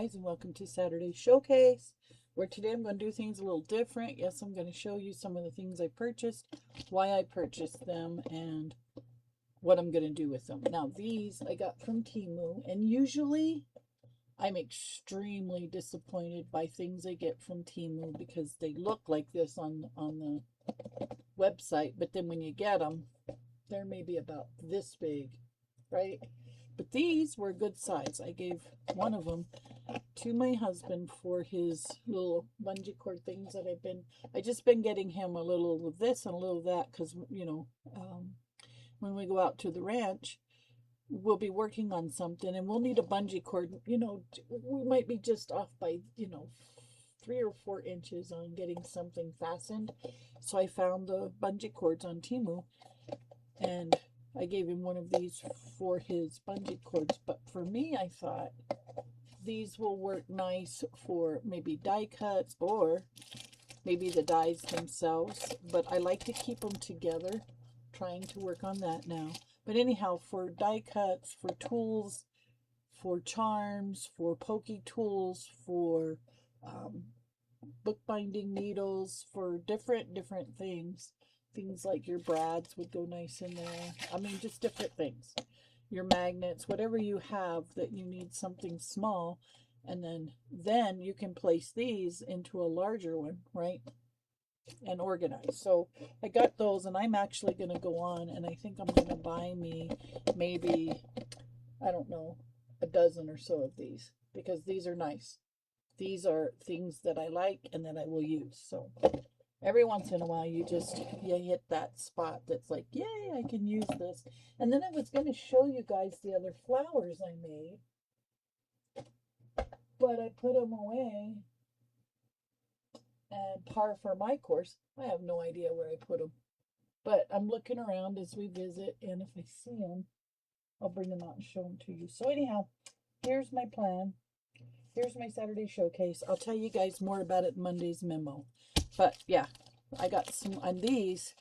guys, and welcome to Saturday Showcase, where today I'm going to do things a little different. Yes, I'm going to show you some of the things I purchased, why I purchased them, and what I'm going to do with them. Now, these I got from Temu, and usually I'm extremely disappointed by things I get from Temu because they look like this on the website, but then when you get them, they're maybe about this big, right? But these were a good size. I gave one of them to my husband for his little bungee cord things that I just been getting him a little of this and a little of that because, when we go out to the ranch, we'll be working on something and we'll need a bungee cord. We might be just off by, 3 or 4 inches on getting something fastened. So I found the bungee cords on Temu and I gave him one of these for his bungee cords. But for me, I thought these will work nice for maybe die cuts or maybe the dies themselves. But I like to keep them together, trying to work on that now. But anyhow, for die cuts, for tools, for charms, for pokey tools, for bookbinding needles, for different things. Things like your brads would go nice in there. I mean, just different things. Your magnets, whatever you have that you need something small, and then you can place these into a larger one, right? And organize. So I got those, and I'm actually going to go on, and I think I'm going to buy me maybe, I don't know, a dozen or so of these because these are nice. These are things that I like and that I will use. So every once in a while you hit that spot that's like, yay, I can use this. And then I was going to show you guys the other flowers I made, but I put them away. And par for my course, I have no idea where I put them. But I'm looking around as we visit, and if I see them, I'll bring them out and show them to you. So anyhow, here's my plan. Here's my Saturday showcase. I'll tell you guys more about it in Monday's memo. But yeah, I got some on these.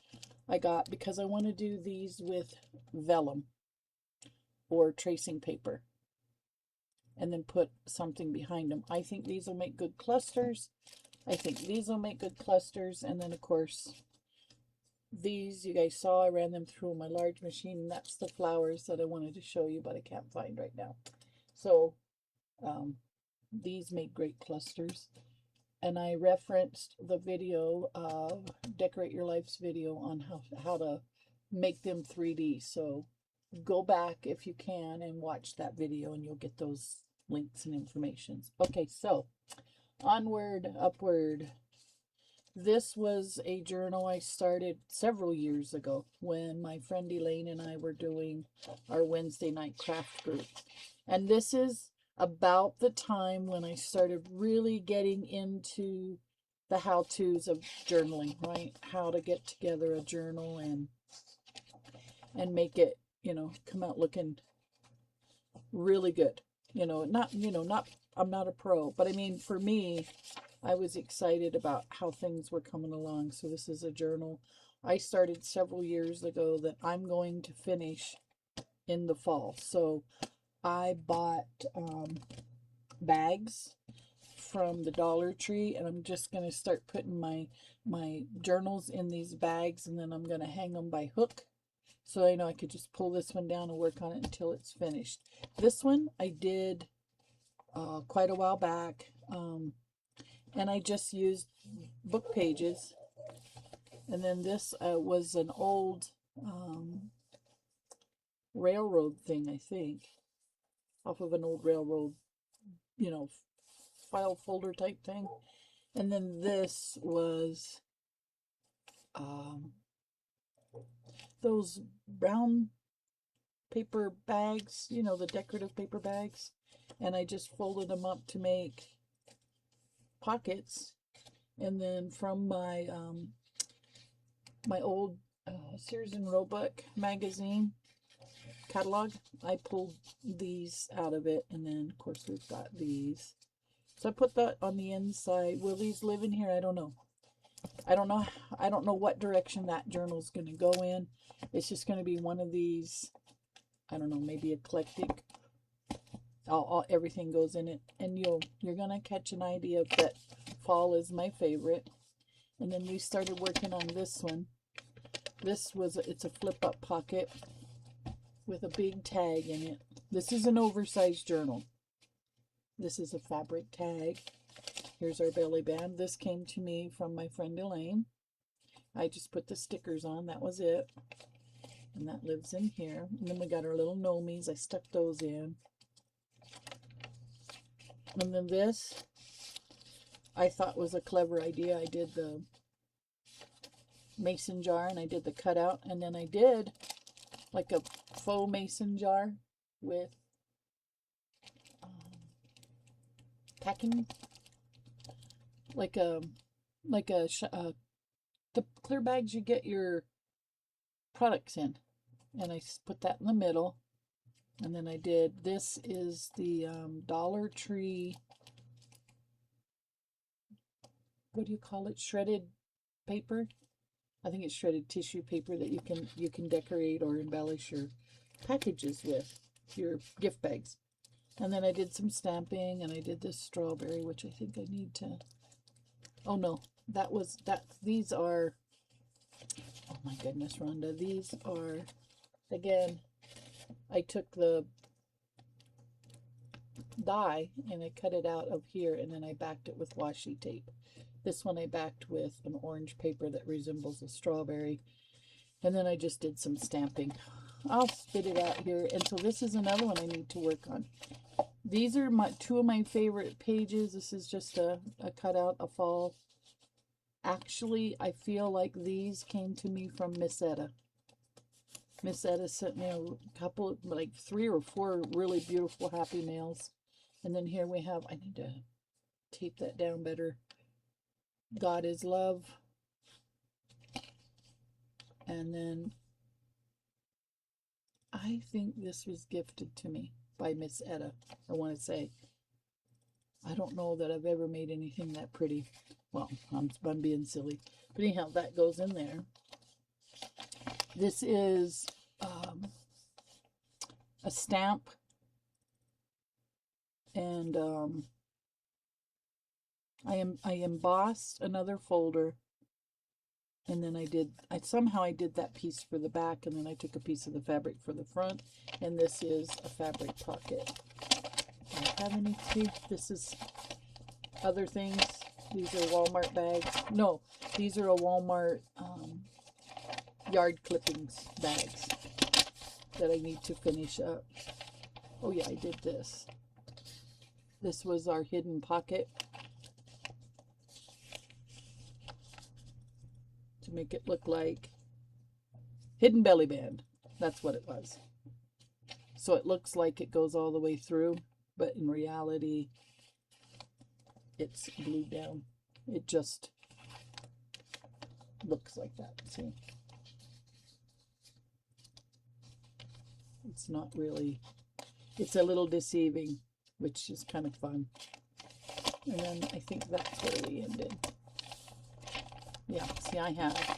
I got because I want to do these with vellum or tracing paper and then put something behind them. I think these will make good clusters. I think these will make good clusters. And then, of course, these you guys saw, I ran them through my large machine. And that's the flowers that I wanted to show you, but I can't find right now. So these make great clusters. And I referenced the video, Decorate Your Life's video on how to make them 3D. So go back if you can and watch that video and you'll get those links and information. Okay, so onward, upward. This was a journal I started several years ago when my friend Elaine and I were doing our Wednesday night craft group. And this is about the time when I started really getting into the how-tos of journaling, right? How to get together a journal and make it, come out looking really good. Not, I'm not a pro, but I mean, for me, I was excited about how things were coming along. So this is a journal I started several years ago that I'm going to finish in the fall. So I bought bags from the Dollar Tree, and I'm just going to start putting my journals in these bags, and then I'm going to hang them by hook. So I know I could just pull this one down and work on it until it's finished. This one I did quite a while back, and I just used book pages. And then this was an old railroad thing, I think, off of an old railroad, file folder type thing. And then this was those brown paper bags, the decorative paper bags. And I just folded them up to make pockets. And then from my my old Sears and Roebuck magazine catalog, I pulled these out of it. And then, of course, we've got these. So I put that on the inside. Will these live in here? I don't know. I don't know what direction that journal is going to go in. It's just going to be one of these, I don't know, maybe eclectic Everything goes in it, and you're gonna catch an idea that fall is my favorite. And then we started working on this one. It's a flip up pocket with a big tag in it. This is an oversized journal. This is a fabric tag. Here's our belly band. This came to me from my friend Elaine. I just put the stickers on, that was it. And that lives in here. And then we got our little gnomies. I stuck those in. And then this, I thought was a clever idea. I did the mason jar and I did the cutout. And then I did like a faux mason jar with packing, like the clear bags you get your products in. And I put that in the middle. And then I did, this is the Dollar Tree, what do you call it? Shredded paper. I think it's shredded tissue paper that you can decorate or embellish your packages with, your gift bags. And then I did some stamping, and I did this strawberry, which I think I need to, oh no, these are, oh my goodness, Rhonda, these are, again, I took the die and I cut it out of here, and then I backed it with washi tape. This one I backed with an orange paper that resembles a strawberry, and then I just did some stamping. I'll spit it out here. And so this is another one I need to work on. These are two of my favorite pages. This is just a cutout, a fall. Actually, I feel like these came to me from Miss Etta. Miss Etta sent me a couple, like 3 or 4 really beautiful happy mails. And then here we have, I need to tape that down better. God is Love. And then I think this was gifted to me by Miss Etta. I want to say, I don't know that I've ever made anything that pretty. Well, I'm being silly. But anyhow, that goes in there. This is a stamp. And I embossed another folder. And then I somehow did that piece for the back, and then I took a piece of the fabric for the front. And this is a fabric pocket. Do I have any teeth? This is other things. These are Walmart bags. No, these are a Walmart yard clippings bags that I need to finish up. Oh yeah, I did this. This was our hidden pocket to make it look like hidden belly band. That's what it was. So it looks like it goes all the way through, but in reality, it's glued down. It just looks like that. See? It's not really, it's a little deceiving, which is kind of fun. And then I think that's where we ended. Yeah, see, I have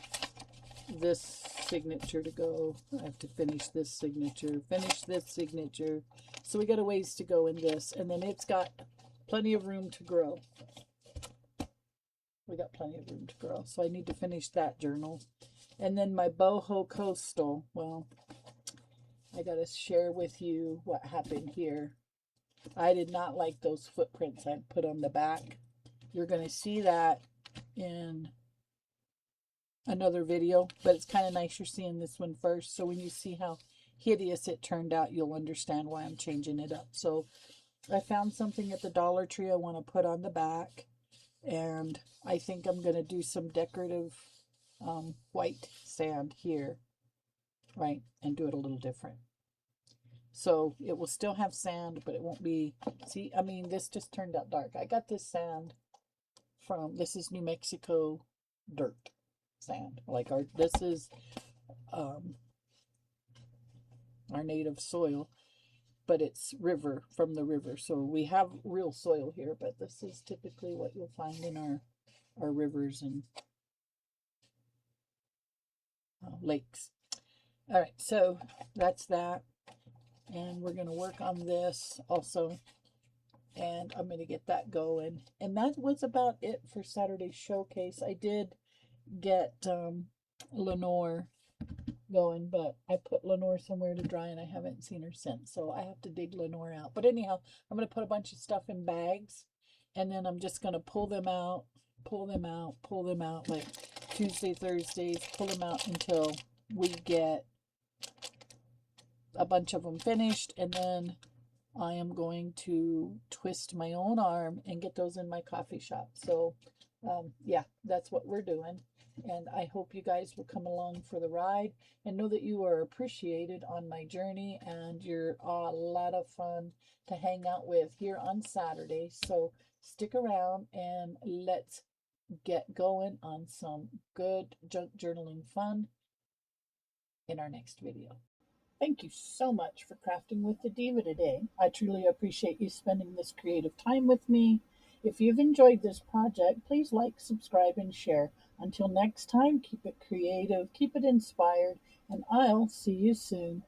this signature to go. I have to finish this signature, finish this signature. So we got a ways to go in this. And then it's got plenty of room to grow. We got plenty of room to grow. So I need to finish that journal. And then my boho coastal. Well, I got to share with you what happened here. I did not like those footprints I put on the back. You're going to see that in another video, but it's kind of nice you're seeing this one first. So when you see how hideous it turned out, you'll understand why I'm changing it up. So I found something at the Dollar Tree I want to put on the back, and I think I'm going to do some decorative white sand here, right, and do it a little different. So it will still have sand, but it won't be, see, I mean, this just turned out dark. I got this sand from, this is New Mexico dirt sand. Like this is our native soil, but it's river, from the river. So we have real soil here, but this is typically what you'll find in our rivers and lakes. All right, so that's that. and we're going to work on this also, and I'm going to get that going. And that was about it for Saturday's showcase. I did get Lenore going, but I put Lenore somewhere to dry and I haven't seen her since, so I have to dig Lenore out. But anyhow, I'm going to put a bunch of stuff in bags, and then I'm just going to pull them out, pull them out, pull them out, like Tuesday, Thursdays, pull them out until we get a bunch of them finished, and then I am going to twist my own arm and get those in my coffee shop. So yeah, that's what we're doing. And I hope you guys will come along for the ride and know that you are appreciated on my journey, and you're a lot of fun to hang out with here on Saturday. So stick around and let's get going on some good junk journaling fun in our next video. Thank you so much for crafting with the Diva today. I truly appreciate you spending this creative time with me. If you've enjoyed this project, please like, subscribe, and share. Until next time, keep it creative, keep it inspired, and I'll see you soon.